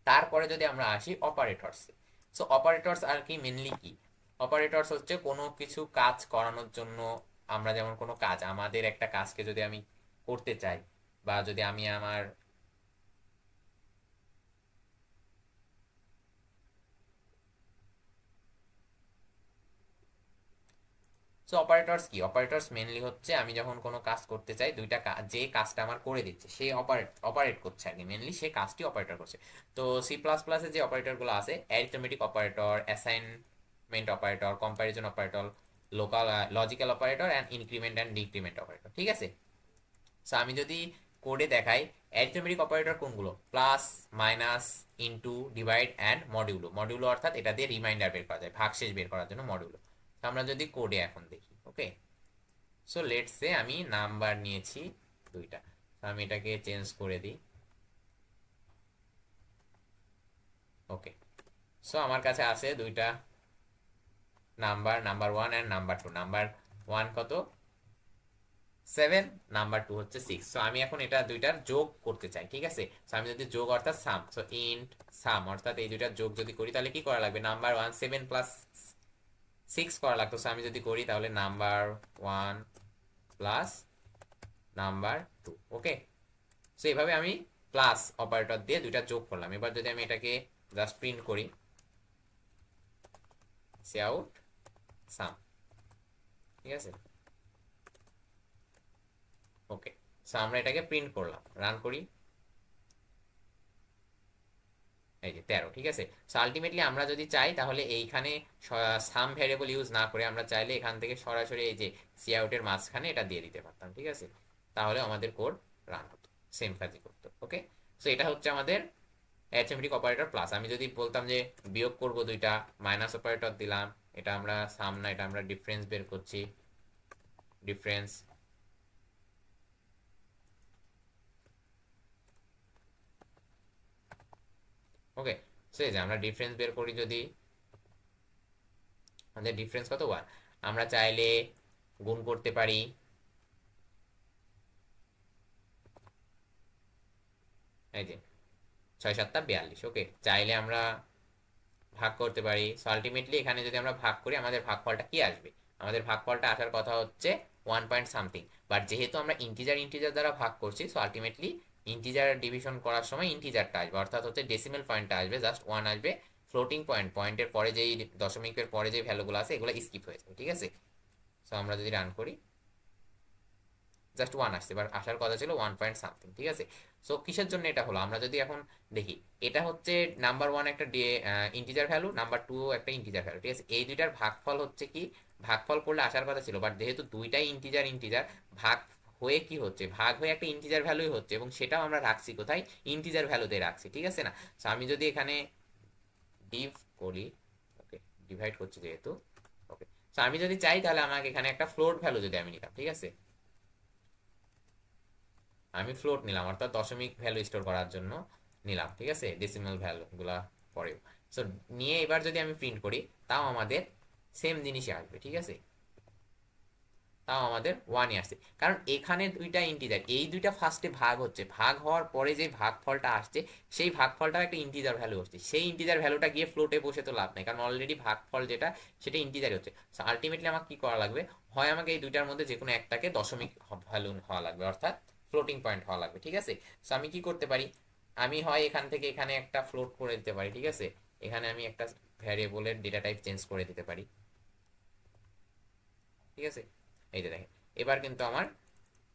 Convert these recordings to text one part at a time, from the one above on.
তারপরে যদি আমরা আসি অপারেটরস, সো অপারেটরস আর কি মেনলি কি, অপারেটরস হচ্ছে কোনো কিছু কাজ করানোর জন্য, আমরা যেমন কোনো কাজ, আমাদের একটা কাজকে যদি আমি করতে চাই, বা যদি আমি আমার, সো অপারেটরস কি, অপারেটরস মেনলি হচ্ছে আমি যখন কোনো কাজ করতে চাই, দুইটা যে কাজটা আমার করে দিচ্ছে সে অপারেট অপারেট করছে আর কি, মেনলি সে কাজটি অপারেটর করছে। তো সি প্লাস প্লাসে যে অপারেটরগুলো আছে, arithmetic operator, assignment operator, comparison operator, local logical operator and increment and decrement operator, ঠিক আছে। সো আমি যদি কোডে দেখাই, অ্যারিথমেটিক অপারেটর কোনগুলো, plus, minus, into, divide and modulo, modulo অর্থাৎ এটা দিয়ে রিমাইন্ডার বের করা যায়, ভাগশেষ বের করার জন্য মডিউলো। তো আমরা যদি কোডে এখন দেখি, ওকে, সো লেটস সে আমি নাম্বার নিয়েছি দুইটা, তো আমি এটাকে চেঞ্জ করে দিই, ওকে। সো আমার কাছে আছে দুইটা number, number one and number two. Number one কত, 7, নাম্বার টু হচ্ছে 6। সো আমি এখন এটা দুইটার যোগ করতে চাই, ঠিক আছে। সো আমি যদি যোগ অর্থাৎ সাম, সো ইন্ট সাম অর্থাৎ এই দুইটার যোগ যদি করি তাহলে কি করা লাগবে, নাম্বার ওয়ান 7 প্লাস 6 করা লাগতো। সো আমি যদি করি তাহলে number one plus number two, okay. So এইভাবে আমি প্লাস অপারেটর দিয়ে দুইটা যোগ করলাম। এবার যদি আমি এটাকে জাস্ট প্রিন্ট করি, সি আউট সাম, ঠিক আছে, ওকে। সো আমরা এটাকে প্রিন্ট করলাম, রান করি, এই যে 13, ঠিক আছে। সো আলটিমেটলি আমরা যদি চাই তাহলে এইখানে সাম ভ্যারিয়েবল ইউজ না করে আমরা চাইলে এখান থেকে সরাসরি এই যে সি আউটের মাঝখানে এটা দিয়ে দিতে পারতাম, ঠিক আছে। তাহলে আমাদের কোড রান হতো, সেম কাজই করতো, ওকে। সো এটা হচ্ছে আমাদের অ্যারিথমেটিক অপারেটর প্লাস। আমি যদি বলতাম যে বিয়োগ করব দুইটা, মাইনাস অপারেটর দিলাম, এটা আমরা সাম না, এটা আমরা ডিফারেন্স বের করছি, ডিফারেন্স, ওকে। সো এই যে আমরা ডিফারেন্স বের করি, যদি আমাদের ডিফারেন্স কত 1, আমরা চাইলে গুণ করতে পারি, এই যে 6 7 42, ওকে। চাইলে আমরা ভাগ করতে পারি। সো আলটিমেটলি এখানে যদি আমরা ভাগ করি আমাদের ভাগফলটা কি আসবে, আমাদের ভাগফলটা আসার কথা হচ্ছে 1 পয়েন্ট সামথিং। বাট যেহেতু আমরা ইন্টিজার ইন্টিজার দ্বারা ভাগ করছি, সো আলটিমেটলি ইন্টিজার ডিভিশন করার সময় ইন্টিজারটা আসবে, অর্থাৎ হচ্ছে ডেসিমেল পয়েন্টটা আসবে, জাস্ট 1 আসবে। ফ্লোটিং পয়েন্ট, পয়েন্টের পরে যেই দশমিকের পরে যে ভ্যালুগুলো আছে এগুলো স্কিপ হয়ে যাবে, ঠিক আছে। সো আমরা যদি রান করি, জাস্ট 1 আসছে, বাট আসার কথা ছিল 1 পয়েন্ট সামথিং, ঠিক আছে। সো কিসের জন্য এটা হলো আমরা যদি এখন দেখি, এটা হচ্ছে নাম্বার ওয়ান একটা ইন্টিজার ভ্যালু, নাম্বার টু একটা ইন্টিজার ভ্যালু, ঠিক আছে। এই দুইটার ভাগফল হচ্ছে কি, ভাগফল করলে আসার কথা ছিল, বাট যেহেতু দুইটাই ইন্টিজার ইন্টিজার, ভাগ হয়ে কি হচ্ছে, ভাগ হয়ে একটা ইন্টিজার ভ্যালুই হচ্ছে, এবং সেটাও আমরা রাখছি কোথায়, ইন্টিজার ভ্যালুতে রাখছি, ঠিক আছে না। সো আমি যদি এখানে ডিভ করি, ওকে, ডিভাইড করছি যেহেতু, ওকে। সো আমি যদি চাই তাহলে আমাকে এখানে একটা ফ্লোট ভ্যালু যদি আমি নিতাম, ঠিক আছে, আমি ফ্লোট নিলাম অর্থাৎ দশমিক ভ্যালু স্টোর করার জন্য নিলাম, ঠিক আছে, ডেসিমাল ভ্যালু গুলা পরেও। সো নিয়ে এবার যদি আমি প্রিন্ট করি, তাও আমাদের সেম জিনিসই আসবে, ঠিক আছে, তাও আমাদের ওয়ানই আসছে, কারণ এখানে দুইটা ইন্টিজার, এই দুইটা ফার্স্টে ভাগ হচ্ছে, ভাগ হওয়ার পরে যে ভাগফলটা আসছে সেই ভাগফলটা একটা ইন্টিজার ভ্যালু হচ্ছে, সেই ইন্টিজার ভ্যালুটা গিয়ে ফ্লোটে বসে তো লাভ নেই, কারণ অলরেডি ভাগফল যেটা সেটা ইন্টিজারই হচ্ছে। সো আলটিমেটলি আমাকে কি করা লাগবে, হয় আমাকে এই দুইটার মধ্যে যে কোনো একটাকে দশমিক ভ্যালু হওয়া লাগবে, অর্থাৎ ফ্লোটিং পয়েন্ট হওয়া লাগবে, ঠিক আছে। সো আমি কি করতে পারি, আমি হয় এখান থেকে এখানে একটা ফ্লোট করে দিতে পারি, ঠিক আছে, এখানে আমি একটা ভ্যারিয়েবলের ডেটা টাইপ চেঞ্জ করে দিতে পারি, ঠিক আছে। এই যে দেখেন, এবার কিন্তু আমার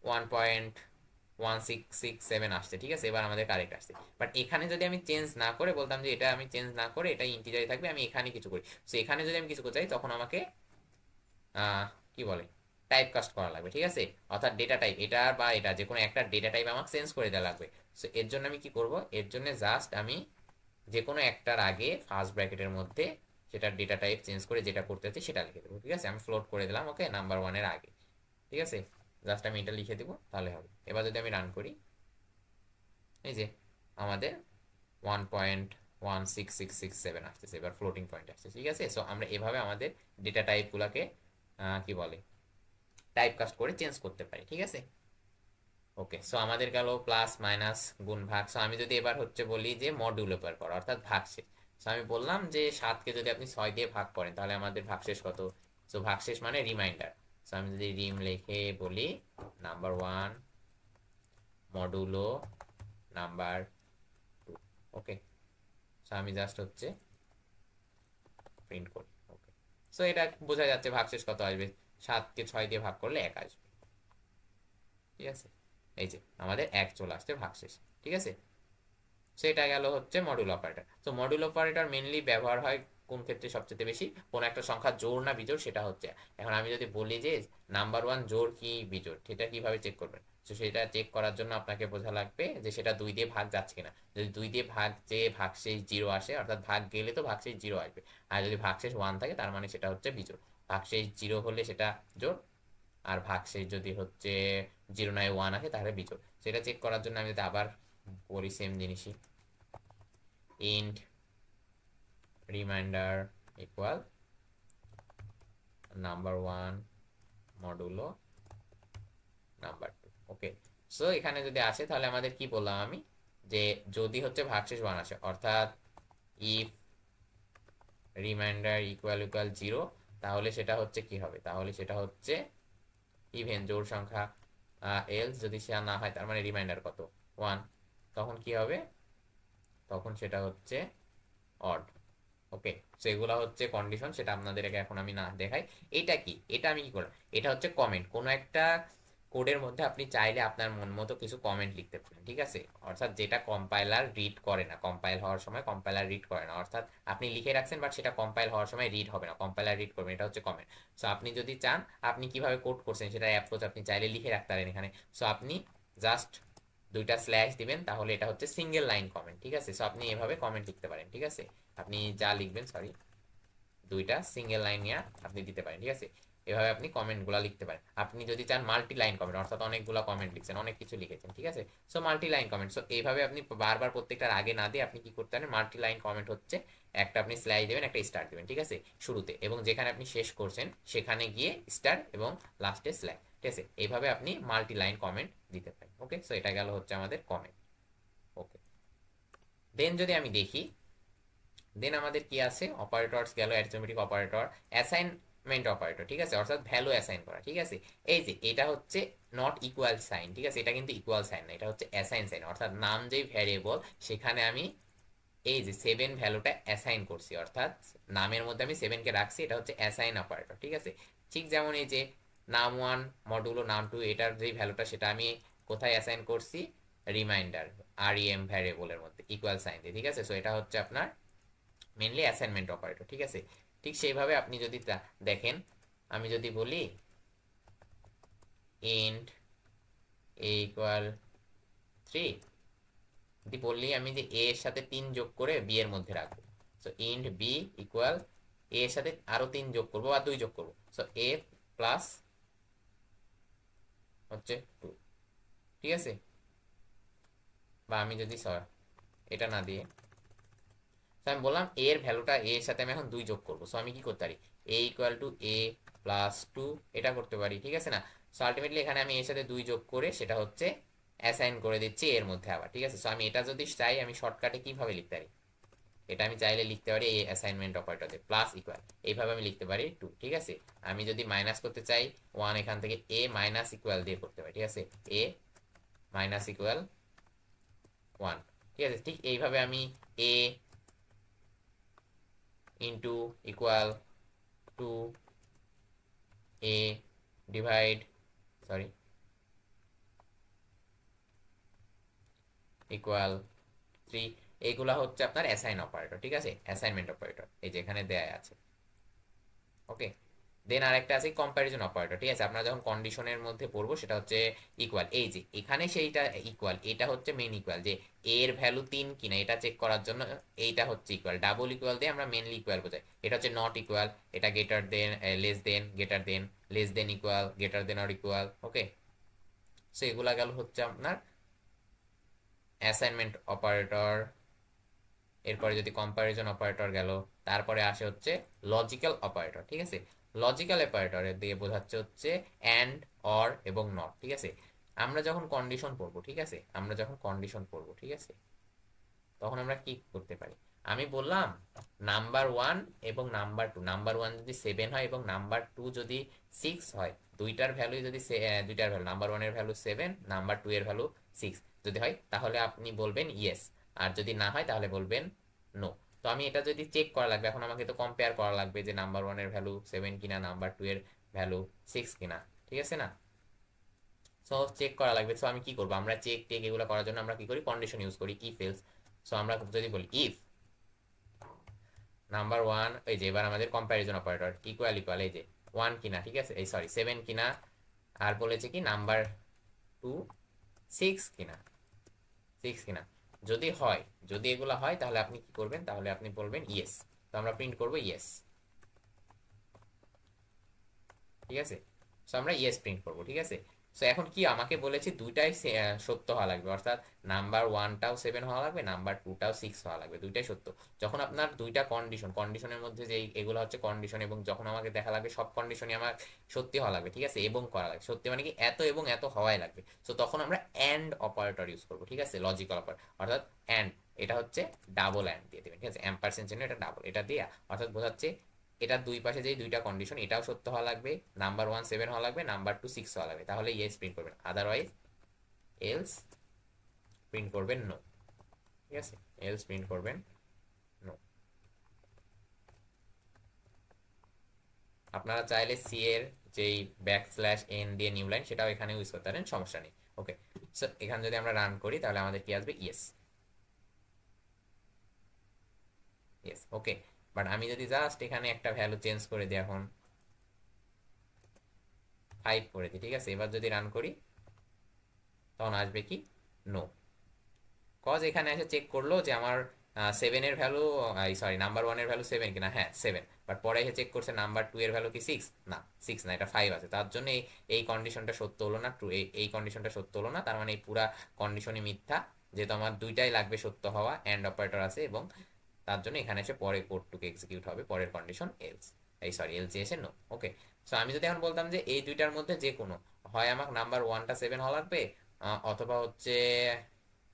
1.1667 আসছে, ঠিক আছে, এবার আমাদের কারেক্ট আসছে। বাট এখানে যদি আমি চেঞ্জ না করে বলতাম যে এটা আমি চেঞ্জ না করে এটা ইন্টিজারই থাকবে, আমি এখানে কিছু করি, সো এখানে যদি আমি কিছু করতে চাই তখন আমাকে কি বলে, টাইপ কাস্ট করা লাগবে, ঠিক আছে। অর্থাৎ ডেটা টাইপ, এটা বা এটা যে কোনো একটা ডেটা টাইপ আমাকে চেঞ্জ করে দেওয়া লাগবে। সো এর জন্য আমি কি করব, এর জন্য জাস্ট আমি যে কোনো একটার আগে ফার্স্ট ব্র্যাকেটের মধ্যে সেটা ডেটা টাইপ চেঞ্জ করে যেটা করতে চাই সেটা লিখে দেবো, ঠিক আছে। আমি ফ্লোট করে দিলাম, ওকে, নাম্বার ওয়ানের আগে, ঠিক আছে, জাস্ট আমি এটা লিখে দিব তাহলে হবে। এবার যদি আমি রান করি, এই যে আমাদের 1.16667 আসতেছে, এবার ফ্লোটিং পয়েন্ট আসছে, ঠিক আছে। সো আমরা এভাবে আমাদের ডেটা টাইপগুলোকে কি বলে, টাইপ কাস্ট করে চেঞ্জ করতে পারি, ঠিক আছে, ওকে, সো আমাদের গেল প্লাস মাইনাস গুণ ভাগ। সো আমি যদি এবার হচ্ছে বলি যে মডিউলো বের করো অর্থাৎ ভাগশেষ। সো আমি বললাম যে 7কে যদি আপনি 6 দিয়ে ভাগ করেন তাহলে আমাদের ভাগশেষ কত? সো ভাগশেষ মানে রিমাইন্ডার। সো আমি যদি রিম লিখে বলি নাম্বার 1 মডুলো নাম্বার 2। ওকে, সো আমি জাস্ট হচ্ছে প্রিন্ট করি। ওকে, সো এটা বোঝা যাচ্ছে ভাগশেষ কত আসবে। 7কে 6 দিয়ে ভাগ করলে 1 আসবে। ঠিক আছে, এই যে আমাদের 1 চলে আসছে ভাগশেষ। ঠিক আছে, সেটা গেল হচ্ছে মডুল অপারেটর। তো মডুল অপারেটর মেনলি ব্যবহার হয় কোন ক্ষেত্রে সবচেয়ে বেশি? কোন একটা সংখ্যা জোড় না বিজোড় সেটা হচ্ছে। এখন আমি যদি বলি যে নাম্বার 1 জোড় কি বিজোড়, সেটা কিভাবে চেক করবেন? তো সেটা চেক করার জন্য আপনাকে বোঝা লাগবে যে সেটা 2 দিয়ে ভাগ যাচ্ছে কিনা। যদি 2 দিয়ে ভাগ যে ভাগশেষ 0 আসে, অর্থাৎ ভাগ গেলে তো ভাগশেষ 0 আসবে। আর যদি ভাগশেষ 1 থাকে তার মানে সেটা হচ্ছে বিজোড়। ভাগশেষ 0 হলে সেটা জোড়, আর ভাগশেষ যদি হচ্ছে 0 নয় 1 আসে তাহলে বিজোড়। সেটা চেক করার জন্য আমি যদি আবার করি সেম জিনিসই, int remainder equal number 1 modulo number 2। ওকে, সো এখানে যদি আসে তাহলে আমাদের কি বললাম আমি, যে যদি হচ্ছে ভাগশেষ 1 আসে অর্থাৎ if রিমাইন্ডার ইকুয়াল ইকুয়াল 0, তাহলে সেটা হচ্ছে কি হবে? তাহলে সেটা হচ্ছে ইভেন জোড় সংখ্যা। এলস যদি সে না হয় তার মানে রিমাইন্ডার কত? 1। তখন কি হবে? তখন সেটা হচ্ছে অড। ওকে, সো এগুলা হচ্ছে কন্ডিশন, সেটা আপনাদেরকে এখন আমি না দেখাই। এটা কি? এটা আমি কি করলাম? এটা হচ্ছে কমেন্ট। কোনো একটা কোডের মধ্যে আপনি চাইলে আপনার মন মতো কিছু কমেন্ট লিখতে পারেন। ঠিক আছে, অর্থাৎ যেটা কম্পাইলার রিড করে না, কম্পাইল হওয়ার সময় কম্পাইলার রিড করে না, অর্থাৎ আপনি লিখে রাখছেন বাট সেটা কম্পাইল হওয়ার সময় রিড হবে না, কম্পাইলার রিড করবে, এটা হচ্ছে কমেন্ট। সো আপনি যদি চান, আপনি কিভাবে কোড করছেন সেটা অ্যাপ্রোচ আপনি চাইলে লিখে রাখতে পারেন এখানে। সো আপনি জাস্ট দুইটা স্ল্যাশ দিবেন, তাহলে এটা হচ্ছে সিঙ্গেল লাইন কমেন্ট। ঠিক আছে, সো আপনি এভাবে কমেন্ট লিখতে পারেন। ঠিক আছে, আপনি যা লিখবেন, সরি, দুইটা সিঙ্গেল লাইন নিয়ে আপনি দিতে পারেন। ঠিক আছে, এভাবে আপনি কমেন্টগুলো লিখতে পারেন। আপনি যদি চান মাল্টি লাইন কমেন্ট, অর্থাৎ অনেকগুলো কমেন্ট লিখছেন, অনেক কিছু লিখেছেন, ঠিক আছে, so multi line comment. So এইভাবে আপনি বারবার প্রত্যেকটার আগে না দিয়ে আপনি কি করতে পারেন, মাল্টি লাইন কমেন্ট হচ্ছে একটা আপনি স্ল্যাশ দেবেন, একটা স্টার দেবেন। ঠিক আছে, শুরুতে, এবং যেখানে আপনি শেষ করছেন সেখানে গিয়ে স্টার এবং লাস্টে স্ল্যাশ। ঠিক আছে, এইভাবে আপনি মাল্টি লাইন কমেন্ট দিতে পারেন। ওকে, সো এটা গেল হচ্ছে আমাদের কমেন্ট। ওকে, দেন যদি আমি দেখি, দেন আমাদের কি আছে? অপারেটরস গেল, অ্যারিথমেটিক অপারেটর, অ্যাসাইনমেন্ট অপারেটর। ঠিক আছে, অর্থাৎ ভ্যালু অ্যাসাইন করা। ঠিক আছে, এই যে এটা হচ্ছে নট ইকুয়াল সাইন। ঠিক আছে, এটা কিন্তু ইকুয়াল সাইন না, এটা হচ্ছে অ্যাসাইন সাইন। অর্থাৎ নাম যেই ভ্যারিয়েবল সেখানে আমি এই যে 7 ভ্যালুটা অ্যাসাইন করছি, অর্থাৎ নামের মধ্যে আমি 7কে রাখছি, এটা হচ্ছে অ্যাসাইন অপারেটর। ঠিক আছে, ঠিক যেমন এই যে নাম 1 মডুলো নাম 2, এটার যেই ভ্যালুটা সেটা আমি কোথায় অ্যাসাইন করছি? রিমাইন্ডার REM ভ্যারিয়েবলের মধ্যে ইকুয়াল সাইন দিয়ে। ঠিক আছে, সো এটা হচ্ছে আপনার মেনলি অ্যাসাইনমেন্ট অপারেটর। ঠিক আছে, ঠিক সেইভাবে আপনি যদি দেখেন, আমি যদি বলি ইন্ট a ইকুয়াল 3, যদি বললি আমি যে a এর সাথে 3 যোগ করে b এর মধ্যে রাখবো, so int b equal a এর সাথে আরো 3 যোগ করবো বা 2 যোগ করবো, সো a প্লাস হচ্ছে 2। ঠিক আছে, বা আমি যদি এটা না দিয়ে, তো আমি বললাম a এর ভ্যালুটা a এর সাথে আমি এখন 2 যোগ করবো, সো আমি কি করতে পারি? a equal to a plus 2, এটা করতে পারি। ঠিক আছে না, সো আলটিমেটলি এখানে আমি এর সাথে 2 যোগ করে সেটা হচ্ছে অ্যাসাইন করে দিচ্ছি এর মধ্যে আবার। ঠিক আছে, সো আমি এটা যদি চাই আমি শর্টকাটে কিভাবে লিখতে পারি? এটা আমি চাইলে লিখতে পারি এই অ্যাসাইনমেন্ট অপারেটর দিয়ে প্লাস ইকুয়াল, এইভাবে আমি লিখতে পারি 2। ঠিক আছে, আমি যদি মাইনাস করতে চাই 1, এখান থেকে a মাইনাস ইকুয়াল দিয়ে করতে পারি। ঠিক আছে, a মাইনাস ইকুয়াল 1। ঠিক আছে, ঠিক এইভাবে আমি a into equal to a divide, sorry, equal 3, এইগুলা হচ্ছে আপনার অ্যাসাইন অপারেটর। ঠিক আছে, অ্যাসাইনমেন্ট অপারেটর এই যে এখানে দেয়া আছে। ওকে, দেন আরেকটা আছে কম্প্যারিজন অপারেটর। ঠিক আছে, আমরা যখন কন্ডিশনের মধ্যে পড়বো সেটা হচ্ছে ইকুয়াল, এই যে এখানে সেইটা ইকুয়াল, এটা হচ্ছে মেন ইকুয়াল, যে এর ভ্যালু 3 কিনা এটা চেক করার জন্য এইটা হচ্ছে ইকুয়াল। ডাবল ইকুয়াল দিয়ে আমরা মেনলি ইকুয়াল বোঝাই। এটা হচ্ছে নট ইকুয়াল, এটা greater than, less than, greater than, less than equal, greater than or equal. Okay, so এগুলা গেল হচ্ছে আপনার অ্যাসাইনমেন্ট অপারেটর। এরপরে যদি কম্পারিজন অপারেটর গেল, তারপরে আসে হচ্ছে লজিক্যাল অপারেটর। ঠিক আছে, লজিক্যাল অপারেটরের দিয়ে বোঝাচ্ছে হচ্ছে অ্যান্ড, অর এবং নট। ঠিক আছে, আমরা যখন কন্ডিশন পড়বো, ঠিক আছে, আমরা যখন কন্ডিশন পড়বো, ঠিক আছে, তখন আমরা কি করতে পারি? আমি বললাম নাম্বার ওয়ান এবং নাম্বার টু, নাম্বার ওয়ান যদি 7 হয় এবং নাম্বার টু যদি 6 হয়, দুইটার ভ্যালু যদি দুইটার ভ্যালু, নাম্বার ওয়ানের ভ্যালু 7, নাম্বার টু এর ভ্যালু 6 যদি হয়, তাহলে আপনি বলবেন ইয়েস। আর যদি না হয় তাহলে বলবেন নো। তো আমি এটা যদি চেক করা লাগবে, এখন আমাকে তো কম্পেয়ার করা লাগবে যে নাম্বার ওয়ানের ভ্যালু 7 কিনা, নাম্বার টু এর ভ্যালু 6 কিনা, ঠিক আছে না? সো চেক করা লাগবে। সো আমি কি করবো, আমরা চেক টেক এগুলো করার জন্য আমরা কি করি, কন্ডিশন ইউজ করি, ইফ এলস। সো আমরা যদি বলি ইফ নাম্বার ওয়ান, এই যে এবার আমাদের কম্প্যারিজন অপারেটর ইকুয়াল ইকুয়াল, এই যে ওয়ান কিনা, ঠিক আছে, এই সরি 7 কিনা, আর বলেছে কি নাম্বার টু 6 কিনা, 6 কিনা। যদি হয়, যদি এগুলো হয় তাহলে আপনি কি করবেন, তাহলে আপনি বলবেন ইয়েস। তো আমরা প্রিন্ট করবো ইয়েস, ঠিক আছে। সো আমরা ইয়েস প্রিন্ট করবো, ঠিক আছে। সো এখন কি আমাকে বলেছে দুইটাই সত্য হওয়া লাগবে, অর্থাৎ নাম্বার ওয়ানটাও 7 হওয়া লাগবে, নাম্বার টুটাও 6 হওয়া লাগবে, দুইটাই সত্য। যখন আপনার দুইটা কন্ডিশন, কন্ডিশনের মধ্যে যে এগুলো হচ্ছে কন্ডিশন, এবং যখন আমাকে দেখা লাগবে সব কন্ডিশনই আমার সত্যি হওয়া লাগবে, ঠিক আছে, এবং করা লাগবে সত্যি, মানে কি এত এবং এত হওয়াই লাগবে। সো তখন আমরা অ্যান্ড অপারেটর ইউজ করবো, ঠিক আছে, লজিক্যাল অপারেটর, অর্থাৎ অ্যান্ড, এটা হচ্ছে ডাবল অ্যান্ড দিয়ে দেবেন, ঠিক আছে, অ্যাম্পারসেন্ট চিহ্ন, এটা ডাবল, এটা দিয়া অর্থাৎ বোঝাচ্ছে এটা দুই পাশে যে দুইটা কন্ডিশন এটাও সত্য হওয়া লাগবে, নাম্বার ওয়ান 7 হওয়া লাগবে, নাম্বার টু 6 হওয়া লাগবে, তাহলে ইয়েস প্রিন্ট করবেন, আদারওয়াইজ এলস প্রিন্ট করবেন নো, ঠিক আছে, এলস প্রিন্ট করবেন নো। আপনারা চাইলে সি এর যেই \n দিয়ে নিউ লাইন সেটাও এখানে ইউজ করতে পারেন, সমস্যা নেই। ওকে, সো এখানে যদি আমরা রান করি তাহলে আমাদের কি আসবে, ইয়েস, ইয়েস, ওকে। বাট আমি যদি জাস্ট এখানে একটা ভ্যালু চেঞ্জ করে দিই, এখন 5 করে দিই, ঠিক আছে, এবার যদি রান করি তখন আসবে কি, নো। কজ এখানে এসে চেক করলো যে আমার 7 এর ভ্যালু, সরি নাম্বার ওয়ানের ভ্যালু 7 কিনা, হ্যাঁ 7, বাট পরে এসে চেক করছে নাম্বার টু এর ভ্যালু কি 6, না 6 না, এটা 5 আছে, তার জন্য এই কন্ডিশনটা সত্য হলো না, ট্রু, এই কন্ডিশনটা সত্য হলো না, তার মানে এই পুরা কন্ডিশনই মিথ্যা, যেহেতু আমার দুইটাই লাগবে সত্য হওয়া, এন্ড অপারেটর আছে, এবং তার জন্য এখানে এসে পরে কোডটুকু এক্সিকিউট হবে, পরের কন্ডিশন এলস, এই সরি এলস এসে নো। ওকে, সো আমি যদি এখন বলতাম যে এই দুইটার মধ্যে যে কোনো হয়, আমাকে নাম্বার ওয়ানটা 7 হওয়া লাগবে, অথবা হচ্ছে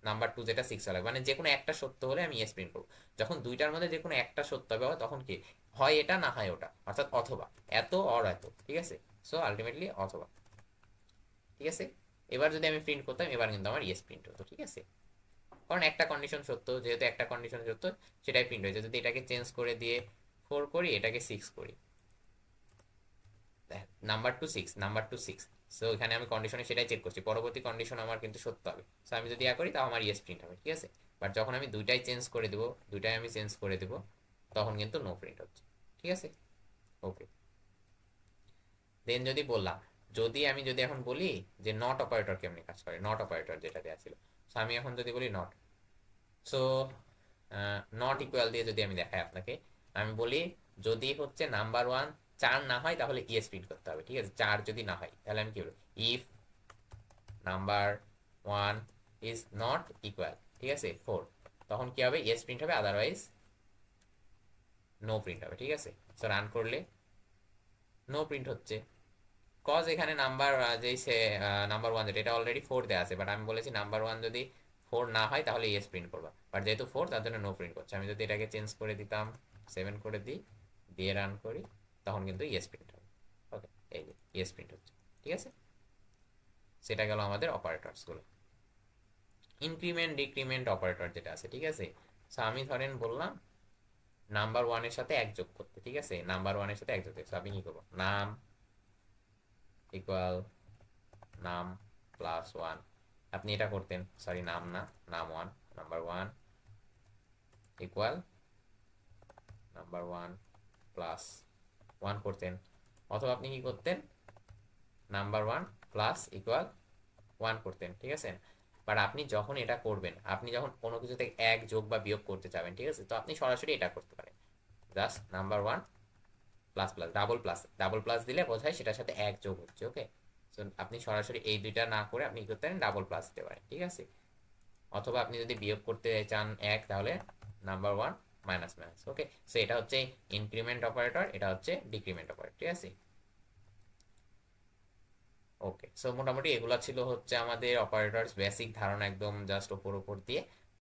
নাম্বার টু যেটা 6 হওয়া লাগবে, মানে যে কোনো একটা সত্য হলে আমি ইয়েস প্রিন্ট করবো। যখন দুইটার মধ্যে যে কোনো একটা সত্য হবে তখন কি হয়, এটা না হয় ওটা, অর্থাৎ অথবা এত অর এত, ঠিক আছে। সো আলটিমেটলি অথবা, ঠিক আছে। এবার যদি আমি প্রিন্ট করতাম, এবার কিন্তু আমার ইয়েস প্রিন্ট হতো, ঠিক আছে, কারণ একটা কন্ডিশন সত্য, যেহেতু একটা কন্ডিশন সত্য সেটাই প্রিন্ট হয়েছে। যদি এটাকে চেঞ্জ করে দিয়ে 4 করি, এটাকে 6 করি, number two 6, number two 6, so এখানে আমি কন্ডিশনে সেটাই চেক করছি, পরবর্তী কন্ডিশন আমার কিন্তু সত্য হবে, সো আমি যদি করি তাও আমার ইয়েস প্রিন্ট হবে, ঠিক আছে। বাট যখন আমি দুইটাই চেঞ্জ করে দেবো, দুইটাই আমি চেঞ্জ করে দেবো, তখন কিন্তু নো প্রিন্ট হচ্ছে, ঠিক আছে। ওকে, দেন যদি বললাম, যদি এখন বলি যে নট অপারেটর কেমনি কাজ করে, নট অপারেটর যেটা দেওয়া ছিল, সো আমি এখন যদি বলি নট, সো নট ইকুয়াল দিয়ে যদি আমি দেখাই আপনাকে, আমি বলি যদি হচ্ছে নাম্বার ওয়ান 4 না হয় তাহলে ইয়েস প্রিন্ট করতে হবে, ঠিক আছে, 4 যদি না হয় তাহলে আমি কি বলবো, if number one is not equal, ঠিক আছে 4, তখন কি হবে, ইয়েস প্রিন্ট হবে, আদারওয়াইজ নো প্রিন্ট হবে, ঠিক আছে। সো রান করলে নো প্রিন্ট হচ্ছে, কজ এখানে নাম্বার যেই সে নাম্বার ওয়ান যেটা, এটা অলরেডি 4 দেওয়া আছে, বাট আমি বলেছি নাম্বার ওয়ান যদি 4 না হয় তাহলে ইয়েস প্রিন্ট করবা, বাট যেহেতু 4 তার জন্য নো প্রিন্ট করছে। আমি যদি এটাকে চেঞ্জ করে দিতাম, 7 করে দিই, দিয়ে রান করি, তখন কিন্তু ইয়েস প্রিন্ট হবে। ওকে, এই যে ইয়েস প্রিন্ট হচ্ছে, ঠিক আছে। সেটা গেল আমাদের অপারেটরস গুলো। ইনক্রিমেন্ট ডিক্রিমেন্ট অপারেটর যেটা আছে, ঠিক আছে। সো আমি ধরেন বললাম নাম্বার ওয়ানের সাথে এক যোগ করতে, ঠিক আছে, নাম্বার ওয়ানের সাথে এক যোগ করতে, আমি কি করবো, নাম ইকুয়াল নাম প্লাস ওয়ান, আপনি এটা করতেন, সরি নাম না, নাম one, number one equal number one plus one করতেন, অথবা আপনি কি করতেন, number one plus equal one করতেন, ঠিক আছে। বাট আপনি যখন এটা করবেন, আপনি যখন কোনো কিছু থেকে এক যোগ বা বিয়োগ করতে চাবেন, ঠিক আছে, তো আপনি সরাসরি এটা করতে পারেন, just number one plus plus, double plus, double plus দিলে বোঝায় সেটার সাথে এক যোগ হচ্ছে, ওকে। সো আপনি সরাসরি এই দুইটা না করে আপনি কি করতে পারেন, ডাবল প্লাস দিতে পারেন, ঠিক আছে। অথবা আপনি যদি বিয়োগ করতে চান এক, তাহলে নাম্বার ওয়ান মাইনাস মাইনাস, ওকে। সো এটা হচ্ছে ইনক্রিমেন্ট অপারেটর, এটা হচ্ছে ডিক্রিমেন্ট অপারেটর, ঠিক আছে। ওকে, সো মোটামুটি এগুলা ছিল হচ্ছে আমাদের অপারেটরস বেসিক ধারণা, একদম জাস্ট ওপর ওপর দিয়ে।